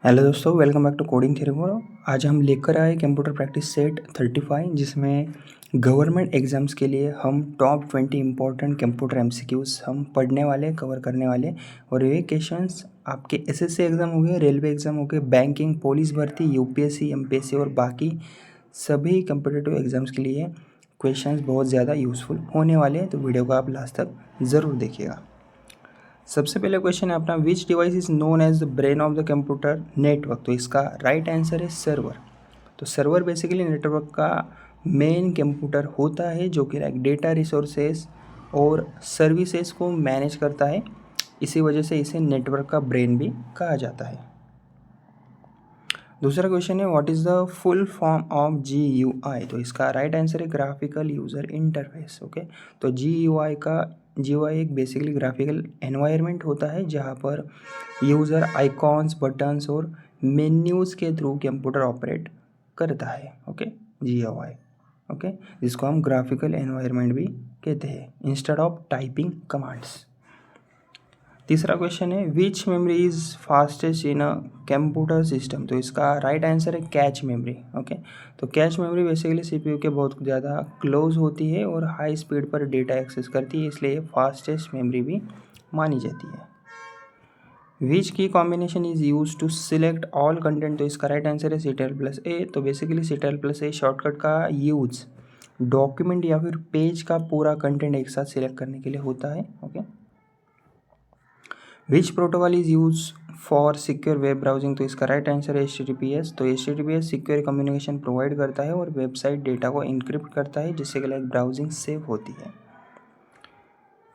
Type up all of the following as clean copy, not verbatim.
Hello दोस्तों, welcome back to coding theory bro. आज हम लेकर आए कंप्यूटर प्रैक्टिस सेट 35, जिसमें गवर्नमेंट एग्जाम्स के लिए हम टॉप 20 इंपॉर्टेंट कंप्यूटर एमसीक्यूज हम पढ़ने वाले, कवर करने वाले। और ये क्वेश्चंस आपके एसएससी एग्ज़ाम हो गए, रेलवे एग्ज़ाम हो गए, बैंकिंग, पुलिस भर्ती, यूपीएससी, एमपीएससी और बाकी सभी कम्पिटिटिव एग्ज़ाम्स के लिए क्वेश्चंस बहुत ज़्यादा यूज़फुल होने वाले हैं। तो वीडियो को आप लास्ट तक ज़रूर देखिएगा। सबसे पहले क्वेश्चन है अपना, which device is known as the brain of the computer network. तो इसका राइट आंसर है सर्वर। तो सर्वर बेसिकली नेटवर्क का मेन कंप्यूटर होता है जो कि लाइक डेटा रिसोर्सेज और सर्विसेज को मैनेज करता है। इसी वजह से इसे नेटवर्क का ब्रेन भी कहा जाता है। दूसरा क्वेश्चन है, what is the full form of GUI। तो इसका राइट आंसर है ग्राफिकल यूज़र इंटरफेस। ओके, तो GUI एक बेसिकली ग्राफिकल एनवायरनमेंट होता है जहाँ पर यूज़र आइकॉन्स, बटन्स और मेन्यूज़ के थ्रू कंप्यूटर ऑपरेट करता है। Okay, GUI। ओके, जिसको हम ग्राफिकल एनवायरनमेंट भी कहते हैं इंस्टेड ऑफ टाइपिंग कमांड्स। तीसरा क्वेश्चन है, which memory is fastest in a computer system. तो इसका राइट आंसर है कैच मेमोरी। ओके, तो कैच मेमोरी बेसिकली सीपीयू के बहुत ज़्यादा क्लोज होती है और हाई स्पीड पर डेटा एक्सेस करती है, इसलिए फास्टेस्ट मेमोरी भी मानी जाती है। Which key combination is use to select all content. तो इसका राइट आंसर है CTRL+A। तो बेसिकली CTRL+A शॉर्टकट का यूज डॉक्यूमेंट या फिर पेज का पूरा कंटेंट एक साथ सिलेक्ट करने के लिए होता है। Okay, which protocol is use for secure web browsing. तो इसका राइट आंसर है HTTPS। तो HTTPS सिक्योर कम्युनिकेशन प्रोवाइड करता है और वेबसाइट डेटा को इंक्रिप्ट करता है, जिससे कि लाइक ब्राउजिंग सेफ होती है।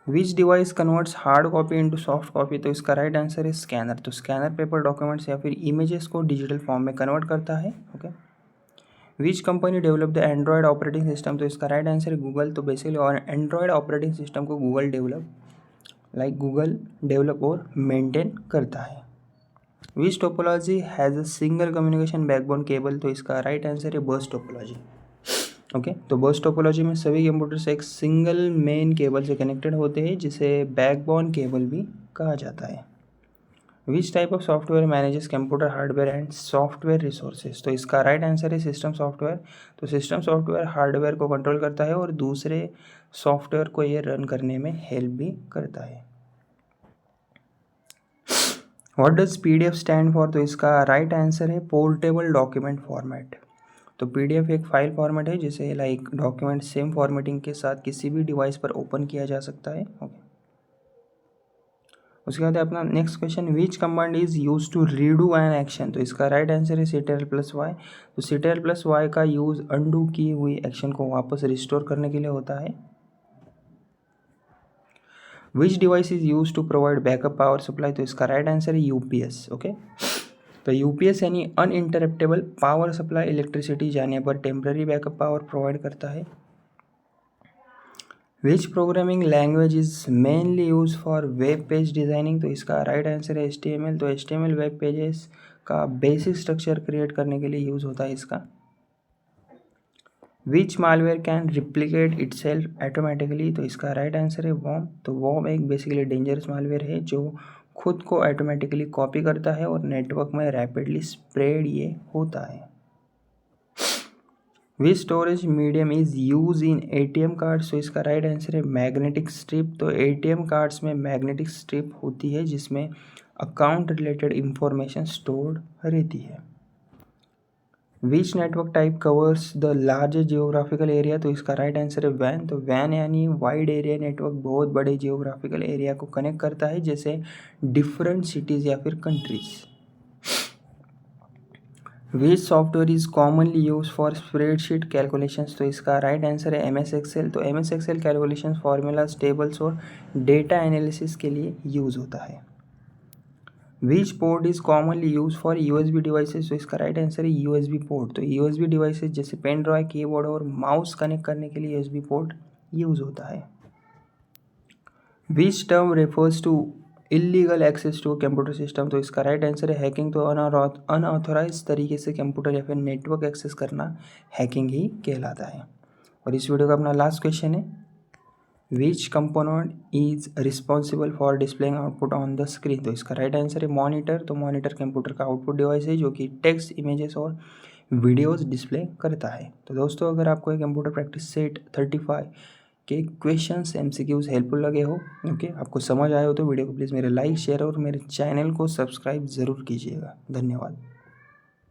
Which device converts hard copy into soft copy. तो इसका राइट आंसर है स्कैनर। तो स्कैनर पेपर, डॉक्यूमेंट्स या फिर इमेजेस को डिजिटल फॉर्म में कन्वर्ट करता है। Okay, which company develop the Android operating system. तो इसका राइट आंसर है गूगल। तो बेसिकली एंड्रॉयड ऑपरेटिंग सिस्टम को गूगल डेवलप और मेंटेन करता है। Which topology has a single communication backbone cable. तो इसका राइट आंसर है बस टोपोलॉजी। ओके, तो बस टोपोलॉजी में सभी कंप्यूटर्स एक सिंगल मेन केबल से कनेक्टेड होते हैं, जिसे बैकबोन केबल भी कहा जाता है। Which type of software manages computer hardware and software resources. तो इसका राइट आंसर है सिस्टम सॉफ्टवेयर। तो सिस्टम सॉफ्टवेयर हार्डवेयर को कंट्रोल करता है और दूसरे सॉफ्टवेयर को ये रन करने में हेल्प भी करता है। What does PDF stand for. तो इसका राइट आंसर है पोर्टेबल डॉक्यूमेंट फॉर्मेट। तो PDF एक फाइल फॉर्मेट है जिसे लाइक डॉक्यूमेंट सेम फॉर्मेटिंग के साथ किसी भी डिवाइस पर ओपन किया जा सकता है। ओके, उसके बाद अपना next question, which command is use to redo an action. तो इसका राइट आंसर है CTRL+Y। तो CTRL+Y का यूज अनडू की हुई एक्शन को वापस रिस्टोर करने के लिए होता है। Which device is use to provide backup power supply. तो इसका राइट आंसर है UPS। ओके, तो UPS यानी अनइंटरप्टेबल पावर सप्लाई, इलेक्ट्रिसिटी जाने पर टेम्पररी बैकअप पावर प्रोवाइड करता है। Which programming language is mainly use for web page designing. तो इसका राइट आंसर है HTML। तो HTML वेब पेजेस का बेसिक स्ट्रक्चर क्रिएट करने के लिए यूज़ होता है इसका। Which malware can replicate itself automatically. तो इसका राइट आंसर है वॉर्म। तो वॉर्म एक बेसिकली डेंजरस मालवेयर है जो खुद को ऑटोमेटिकली कॉपी करता है और नेटवर्क में रैपिडली स्प्रेड ये होता है। Which storage medium is use in ATM cards. तो इसका राइट आंसर है मैग्नेटिक स्ट्रिप। तो ATM कार्ड्स में मैग्नेटिक स्ट्रिप होती है जिसमें अकाउंट रिलेटेड इंफॉर्मेशन स्टोर्ड रहती है। Which network type covers the largest geographical area. तो इसका राइट आंसर है वैन। तो वैन यानी वाइड एरिया नेटवर्क बहुत बड़े जियोग्राफिकल एरिया को कनेक्ट करता है, जैसे डिफरेंट सिटीज़ या फिर countries. Which software is commonly use for spreadsheet calculations. तो इसका राइट आंसर है MS Excel। तो MS Excel calculation formulas, tables और डेटा एनालिसिस के लिए यूज़ होता है। विच port is commonly use for USB devices. तो इसका राइट आंसर है USB पोर्ट। तो USB डिवाइसेस जैसे पेन ड्राइव, कीबोर्ड और माउस कनेक्ट करने के लिए USB पोर्ट यूज होता है। Which term refers to illegal access to computer system. तो इसका राइट आंसर है हैकिंग। तो अनऑथोराइज तरीके से कंप्यूटर या फिर नेटवर्क एक्सेस करना हैकिंग ही कहलाता है। और इस वीडियो का अपना लास्ट क्वेश्चन है, विच component is responsible for displaying output on the screen. तो इसका राइट आंसर है मॉनिटर। तो मॉनिटर कंप्यूटर का आउटपुट डिवाइस है जो कि टेक्स्ट, इमेजेस और वीडियोस डिस्प्ले करता है। तो दोस्तों, अगर आपको ये कंप्यूटर प्रैक्टिस सेट 35 के क्वेश्चंस MCQs हेल्पफुल लगे हो, ओके, आपको समझ आए हो, तो वीडियो को प्लीज़ मेरे लाइक, शेयर और मेरे चैनल को सब्सक्राइब ज़रूर कीजिएगा। धन्यवाद।